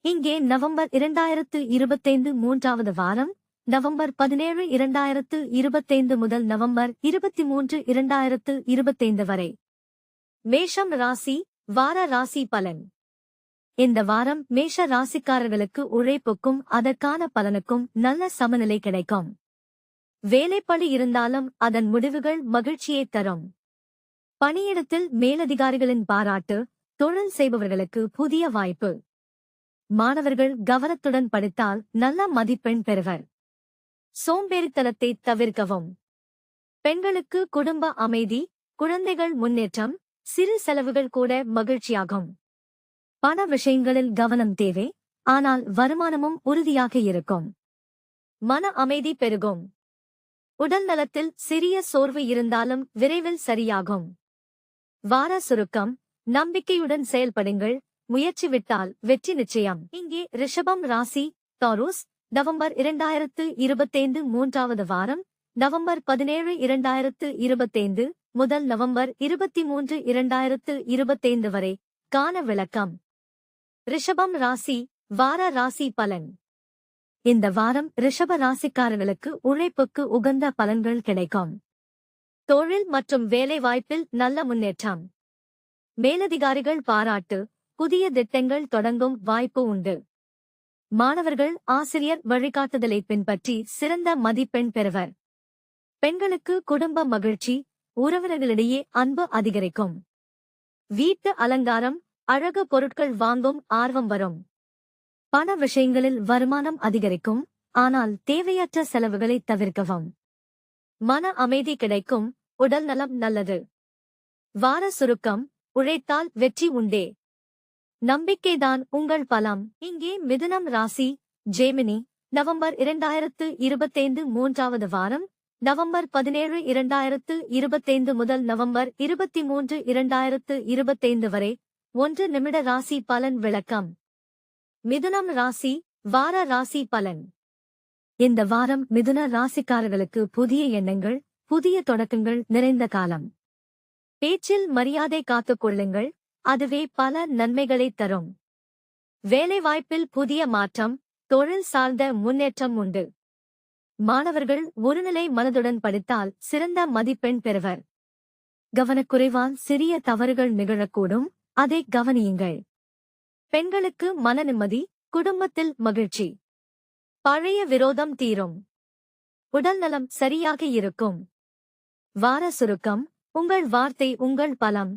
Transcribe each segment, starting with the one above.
இங்கே நவம்பர் 2025 மூன்றாவது வாரம், நவம்பர் 17 2025 முதல் நவம்பர் 23 2025 வரை. மேஷம் ராசி வார ராசி பலன். இந்த வாரம் மேஷ ராசிக்காரர்களுக்கு உழைப்புக்கும் அதற்கான பலனுக்கும் நல்ல சமநிலை கிடைக்கும். வேலைப்பளு இருந்தாலும் அதன் முடிவுகள் மகிழ்ச்சியை தரும். பணியிடத்தில் மேலதிகாரிகளின் பாராட்டு, தொழில் செய்பவர்களுக்கு புதிய வாய்ப்பு. மாணவர்கள் கவனத்துடன் படித்தால் நல்ல மதிப்பெண் பெறுவர். சோம்பேறித்தனத்தை தவிர்க்கவும். பெண்களுக்கு குடும்ப அமைதி, குழந்தைகள் முன்னேற்றம், சிறு செலவுகள் கூட மகிழ்ச்சியாகும். பண விஷயங்களில் கவனம் தேவை, ஆனால் வருமானமும் உறுதியாக இருக்கும். மன அமைதி பெருகும். உடல் நலத்தில் சிறிய சோர்வு இருந்தாலும் விரைவில் சரியாகும். வார சுருக்கம். நம்பிக்கையுடன் செயல்படுங்கள், முயற்சி விட்டால் வெற்றி நிச்சயம். இங்கே ரிஷபம் ராசி தாருஸ். நவம்பர் 2025 மூன்றாவது வாரம், நவம்பர் 17 2025 முதல் நவம்பர் 23 2025 வரை காண விளக்கம். ரிஷபம் ராசி வார ராசி பலன். இந்த வாரம் ரிஷப ராசிக்காரர்களுக்கு உழைப்புக்கு உகந்த பலன்கள் கிடைக்கும். தொழில் மற்றும் வேலைவாய்ப்பில் நல்ல முன்னேற்றம். மேலதிகாரிகள் பாராட்டு, புதிய திட்டங்கள் தொடங்கும் வாய்ப்பு உண்டு. மாணவர்கள் ஆசிரியர் வழிகாட்டுதலை பின்பற்றி சிறந்த மதிப்பெண் பெறுவர். பெண்களுக்கு குடும்ப மகிழ்ச்சி, உறவினர்களிடையே அன்பு அதிகரிக்கும். வீட்டு அலங்காரம், அழகு பொருட்கள் வாங்கும் ஆர்வம் வரும். பண விஷயங்களில் வருமானம் அதிகரிக்கும், ஆனால் தேவையற்ற செலவுகளை தவிர்க்கவும். மன அமைதி கிடைக்கும், உடல் நலம் நல்லது. வார சுருக்கம். உழைத்தால் வெற்றி உண்டே. நம்பிக்கைதான் உங்கள் பலம். இங்கே மிதுனம் ராசி ஜெமினி. நவம்பர் 2025 மூன்றாவது வாரம், நவம்பர் 17 2025 முதல் நவம்பர் 23 2025 வரை 1 நிமிட ராசி பலன் விளக்கம். மிதுனம் ராசி வார ராசி பலன். இந்த வாரம் மிதுன ராசிக்காரர்களுக்கு புதிய எண்ணங்கள், புதிய தொடக்கங்கள் நிறைந்த காலம். பேச்சில் மரியாதை காத்துக் கொள்ளுங்கள், அதுவே பல நன்மைகளைத் தரும். வேலைவாய்ப்பில் புதிய மாற்றம், தொழில் சார்ந்த முன்னேற்றம் உண்டு. மாணவர்கள் ஒருநிலை மனதுடன் படித்தால் சிறந்த மதிப்பெண் பெறுவர். கவனக்குறைவால் சிறிய தவறுகள் நிகழக்கூடும், அதை கவனியுங்கள். பெண்களுக்கு மன நிம்மதி, குடும்பத்தில் மகிழ்ச்சி. பழைய விரோதம் தீரும். உடல் நலம் சரியாக இருக்கும். வார சுருக்கம். உங்கள் வார்த்தை உங்கள் பலம்.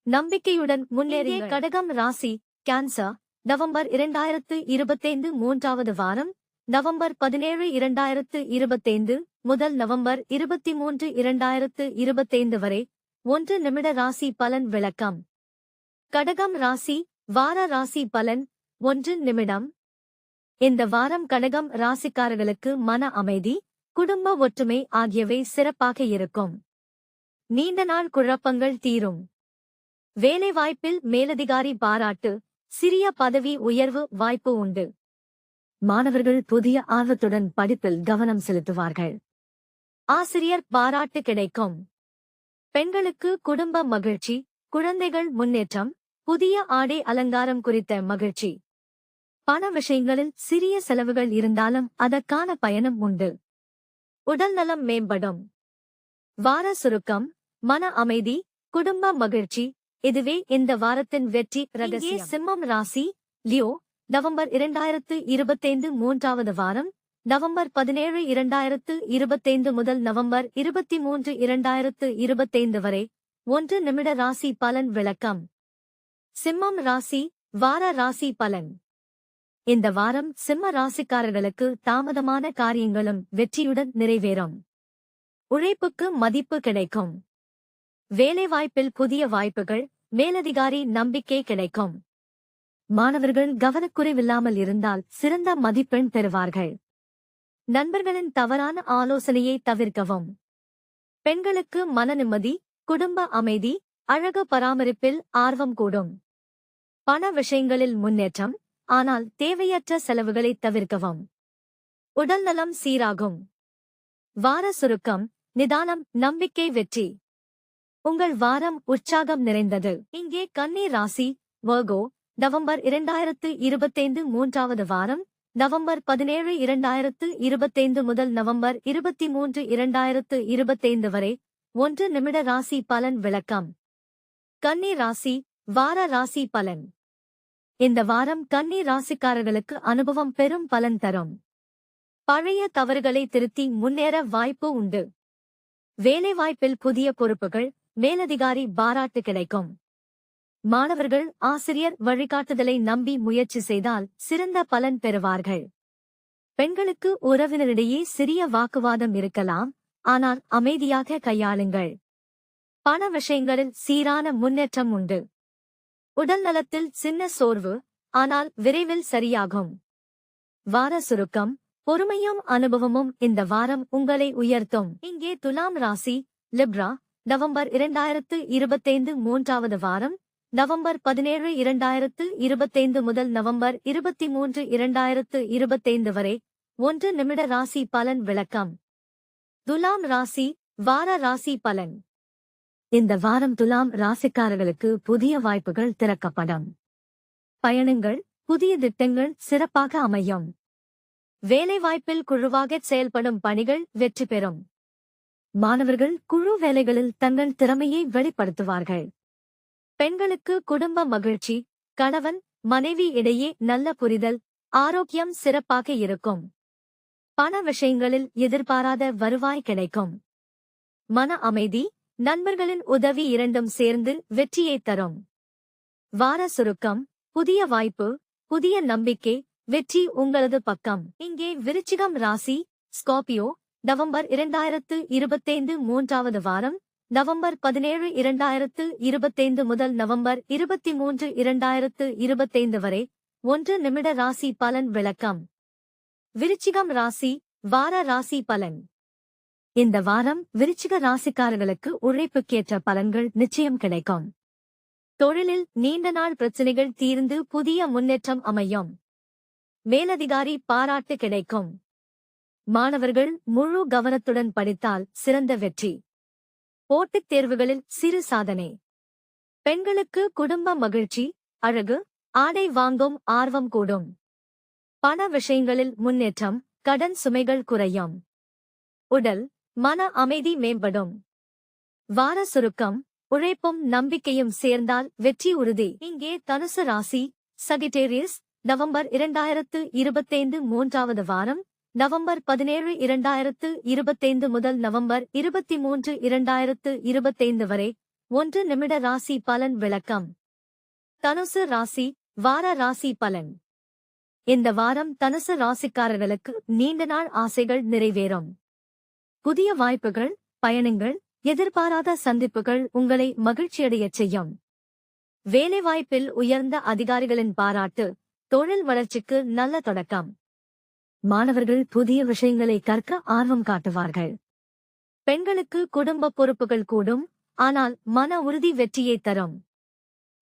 நம்பிக்கையுடன் முன்னேறிய கடகம் ராசி கேன்சர். நவம்பர் 2025 மூன்றாவது வாரம், நவம்பர் 17 2025 முதல் நவம்பர் 23 2025 வரை 1 நிமிட ராசி பலன் விளக்கம். கடகம் ராசி வார ராசி பலன் 1 நிமிடம். இந்த வாரம் கடகம் ராசிக்காரர்களுக்கு மன அமைதி, குடும்ப ஒற்றுமை ஆகியவை சிறப்பாக இருக்கும். நீண்ட நாள் குழப்பங்கள் தீரும். வேலைவாய்ப்பில் மேலதிகாரி பாராட்டு, சிறிய பதவி உயர்வு வாய்ப்பு உண்டு. மாணவர்கள் புதிய ஆர்வத்துடன் படிப்பில் கவனம் செலுத்துவார்கள். ஆசிரியர் பாராட்டு கிடைக்கும். பெண்களுக்கு குடும்ப மகிழ்ச்சி, குழந்தைகள் முன்னேற்றம், புதிய ஆடை அலங்காரம் குறித்த மகிழ்ச்சி. பண விஷயங்களில் சிறிய செலவுகள் இருந்தாலும் அதற்கான பயனும் உண்டு. உடல் நலம் மேம்படும். வார சுருக்கம். மன அமைதி, குடும்ப மகிழ்ச்சி, இதுவே இந்த வாரத்தின் வெற்றி ரகசியம். சிம்மம் ராசி லியோ. நவம்பர் 2025 மூன்றாவது வாரம், நவம்பர் 17 2025 முதல் நவம்பர் 23 2025 வரை 1 நிமிட ராசி பலன் விளக்கம். சிம்மம் ராசி வார ராசி பலன். இந்த வாரம் சிம்ம ராசிக்காரர்களுக்கு தாமதமான காரியங்களும் வெற்றியுடன் நிறைவேறும். உழைப்புக்கு மதிப்பு கிடைக்கும். வேலைவாய்ப்பில் புதிய வாய்ப்புகள், மேலதிகாரி நம்பிக்கை கிடைக்கும். மாணவர்கள் கவனக்குறைவில்லாமல் இருந்தால் சிறந்த மதிப்பெண் பெறுவார்கள். நண்பர்களின் தவறான ஆலோசனையை தவிர்க்கவும். பெண்களுக்கு மன நிம்மதி, குடும்ப அமைதி, அழகு பராமரிப்பில் ஆர்வம் கூடும். பண விஷயங்களில் முன்னேற்றம், ஆனால் தேவையற்ற செலவுகளை தவிர்க்கவும். உடல் நலம் சீராகும். வார சுருக்கம். நிதானம், நம்பிக்கை, வெற்றி. உங்கள் வாரம் உற்சாகம் நிறைந்தது. இங்கே கன்னி ராசி வர்கோ. நவம்பர் 2025 மூன்றாவது வாரம் நவம்பர் 17 2025 முதல் நவம்பர் 23 2025 வரை 1 நிமிட ராசி பலன் விளக்கம். கன்னி ராசி வார ராசி பலன். இந்த வாரம் கன்னி ராசிக்காரர்களுக்கு அனுபவம் பெரும் பலன் தரும். பழைய தவறுகளை திருத்தி முன்னேற வாய்ப்பு உண்டு. வேலைவாய்ப்பில் புதிய பொறுப்புகள், மேலதிகாரி பாராட்டு கிடைக்கும். மாணவர்கள் ஆசிரியர் வழிகாட்டுதலை நம்பி முயற்சி செய்தால் சிறந்த பலன் பெறுவார்கள். பெண்களுக்கு உறவினரிடையே சிறிய வாக்குவாதம் இருக்கலாம், ஆனால் அமைதியாக கையாளுங்கள். பண விஷயங்களில் சீரான முன்னேற்றம் உண்டு. உடல் நலத்தில் சின்ன சோர்வு, ஆனால் விரைவில் சரியாகும். வார சுருக்கம். பொறுமையும் அனுபவமும் இந்த வாரம் உங்களை உயர்த்தும். இங்கே துலாம் ராசி லிப்ரா. நவம்பர் 2025 மூன்றாவது வாரம் நவம்பர் 17 2025 முதல் நவம்பர் 23 2025 வரை 1 நிமிட ராசி பலன் விளக்கம். துலாம் ராசி வார ராசி பலன். இந்த வாரம் துலாம் ராசிக்காரர்களுக்கு புதிய வாய்ப்புகள் திறக்கப்படும். பயணங்கள், புதிய திட்டங்கள் சிறப்பாக அமையும். வேலைவாய்ப்பில் குழுவாகச் செயல்படும் பணிகள் வெற்றி பெறும். மாணவர்கள் குழு வேலைகளில் தங்கள் திறமையை வெளிப்படுத்துவார்கள். பெண்களுக்கு குடும்ப மகிழ்ச்சி, கணவன் மனைவி இடையே நல்ல புரிதல், ஆரோக்கியம் சிறப்பாக இருக்கும். பண விஷயங்களில் எதிர்பாராத வருவாய் கிடைக்கும். மன அமைதி, நண்பர்களின் உதவி இரண்டும் சேர்ந்து வெற்றியை தரும். வார சுருக்கம். புதிய வாய்ப்பு, புதிய நம்பிக்கை, வெற்றி உங்களது பக்கம். இங்கே விருச்சிகம் ராசி ஸ்கார்பியோ. நவம்பர் 2025 மூன்றாவது வாரம் நவம்பர் 17 2025 முதல் நவம்பர் 23 2025 வரை 1 நிமிட ராசி பலன் விளக்கம். விருச்சிகம் ராசி வார ராசி பலன். இந்த வாரம் விருச்சிக ராசிக்காரர்களுக்கு உழைப்புக்கேற்ற பலன்கள் நிச்சயம் கிடைக்கும். தொழிலில் நீண்ட நாள் பிரச்சினைகள் தீர்ந்து புதிய முன்னேற்றம் அமையும். மேலதிகாரி பாராட்டு கிடைக்கும். மாணவர்கள் முழு கவனத்துடன் படித்தால் சிறந்த வெற்றி. போட்டித் தேர்வுகளில் சிறு சாதனை. பெண்களுக்கு குடும்ப மகிழ்ச்சி, அழகு, ஆடை வாங்கும் ஆர்வம் கூடும். பண விஷயங்களில் முன்னேற்றம், கடன் சுமைகள் குறையும். உடல், மன அமைதி மேம்படும். வார சுருக்கம். உழைப்பும் நம்பிக்கையும் சேர்ந்தால் வெற்றி உறுதி. இங்கே தனுசு ராசி சகிட்டேரியஸ். நவம்பர் 2025 மூன்றாவது வாரம் நவம்பர் 17 2025 முதல் நவம்பர் 23 2025 வரை 1 நிமிட ராசி பலன் விளக்கம். தனுசு ராசி வார ராசி பலன். இந்த வாரம் தனுசு ராசிக்காரர்களுக்கு நீண்ட நாள் ஆசைகள் நிறைவேறும். புதிய வாய்ப்புகள், பயணங்கள், எதிர்பாராத சந்திப்புகள் உங்களை மகிழ்ச்சியடையச் செய்யும். வேலைவாய்ப்பில் உயர்ந்த அதிகாரிகளின் பாராட்டு, தொழில் வளர்ச்சிக்கு நல்ல தொடக்கம். மாணவர்கள் புதிய விஷயங்களை கற்க ஆர்வம் காட்டுவார்கள். பெண்களுக்கு குடும்ப பொறுப்புகள் கூடும், ஆனால் மன உறுதி வெற்றியை தரும்.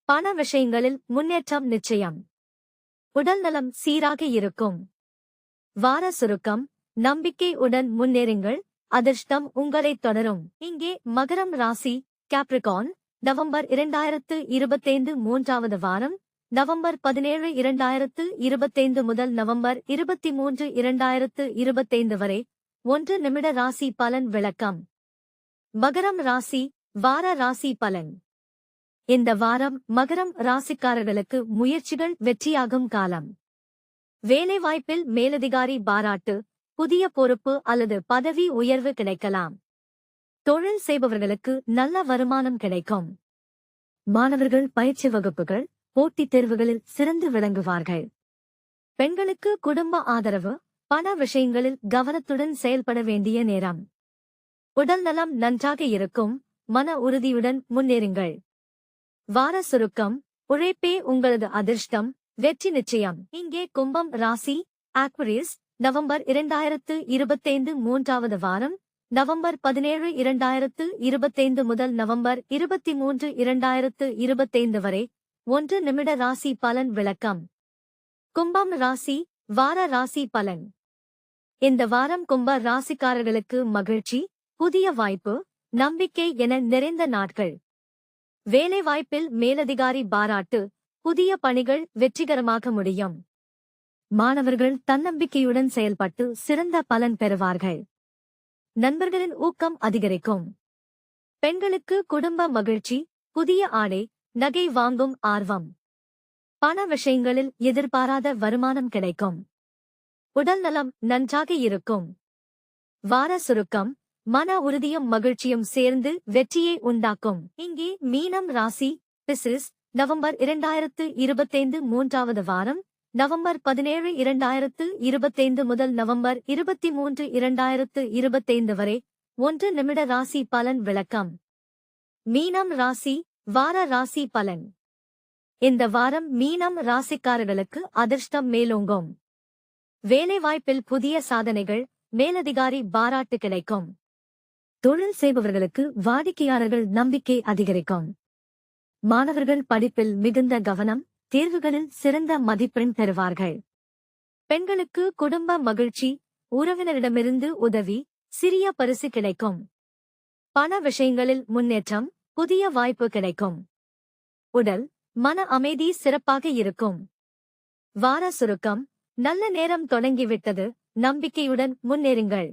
பண விஷயங்களில் முன்னேற்றம் நிச்சயம். உடல் நலம் சீராக இருக்கும். வார சுருக்கம். நம்பிக்கை உடன் முன்னேறுங்கள், அதிர்ஷ்டம் உங்களைத் தொடரும். இங்கே மகரம் ராசி கேப்ரிகான். நவம்பர் 2025 மூன்றாவது வாரம் நவம்பர் 17 2025 முதல் நவம்பர் 23 2025 வரை 1 நிமிட ராசி பலன் விளக்கம். மகரம் ராசி வார ராசி பலன். இந்த வாரம் மகரம் ராசிக்காரர்களுக்கு முயற்சிகள் வெற்றியாகும் காலம். வேலைவாய்ப்பில் மேலதிகாரி பாராட்டு, புதிய பொறுப்பு அல்லது பதவி உயர்வு கிடைக்கலாம். தொழில் செய்பவர்களுக்கு நல்ல வருமானம் கிடைக்கும். மாணவர்கள் பயிற்சி வகுப்புகள், போட்டித் தேர்வுகளில் சிறந்து விளங்குவார்கள். பெண்களுக்கு குடும்ப ஆதரவு, பண விஷயங்களில் கவனத்துடன் செயல்பட வேண்டிய நேரம். உடல் நலம் நன்றாக இருக்கும், மன உறுதியுடன் முன்னேறுங்கள். வார சுருக்கம். உழைப்பே உங்களது அதிர்ஷ்டம், வெற்றி நிச்சயம். இங்கே கும்பம் ராசி ஆக்வரியஸ். நவம்பர் 2025 மூன்றாவது வாரம் நவம்பர் 17 2025 முதல் நவம்பர் 23 2025 வரை 1 நிமிட ராசி பலன் விளக்கம். கும்பம் ராசி வார ராசி பலன். இந்த வாரம் கும்ப ராசிக்காரர்களுக்கு மகிழ்ச்சி, புதிய வாய்ப்பு, நம்பிக்கை என நிறைந்த நாட்கள். வேலைவாய்ப்பில் மேலதிகாரி பாராட்டு, புதிய பணிகள் வெற்றிகரமாக முடியும். மாணவர்கள் தன்னம்பிக்கையுடன் செயல்பட்டு சிறந்த பலன் பெறுவார்கள். நண்பர்களின் ஊக்கம் அதிகரிக்கும். பெண்களுக்கு குடும்ப மகிழ்ச்சி, புதிய ஆடை, நகை வாங்கும் ஆர்வம். பண விஷயங்களில் எதிர்பாராத வருமானம் கிடைக்கும். உடல் நலம் நன்றாக இருக்கும். வார சுருக்கம்: மன உறுதியும் மகிழ்ச்சியும் சேர்ந்து வெற்றியை உண்டாக்கும். இங்கே மீனம் ராசி. பிசிஸ். நவம்பர் 2025 மூன்றாவது வாரம், நவம்பர் 17, 2025 முதல் நவம்பர் 23, 2025 வரை 1 நிமிட ராசி பலன் விளக்கம். மீனம் ராசி வார ராசி பலன். இந்த வாரம் மீனம் ராசிக்காரர்களுக்கு அதிர்ஷ்டம் மேலோங்கும். வேலைவாய்ப்பில் புதிய சாதனைகள், மேலதிகாரி பாராட்டு கிடைக்கும். தொழில் செய்பவர்களுக்கு வாடிக்கையாளர்கள் நம்பிக்கை அதிகரிக்கும். மாணவர்கள் படிப்பில் மிகுந்த கவனம், தேர்வுகளில் சிறந்த மதிப்பெண் பெறுவார்கள். பெண்களுக்கு குடும்ப மகிழ்ச்சி, உறவினரிடமிருந்து உதவி, சிறிய பரிசு கிடைக்கும். பண விஷயங்களில் முன்னேற்றம், புதிய வாய்ப்பு கிடைக்கும். உடல், மன அமைதி சிறப்பாக இருக்கும். வார சுருக்கம்: நல்ல நேரம் தொடங்கிவிட்டது, நம்பிக்கையுடன் முன்னேறுங்கள்.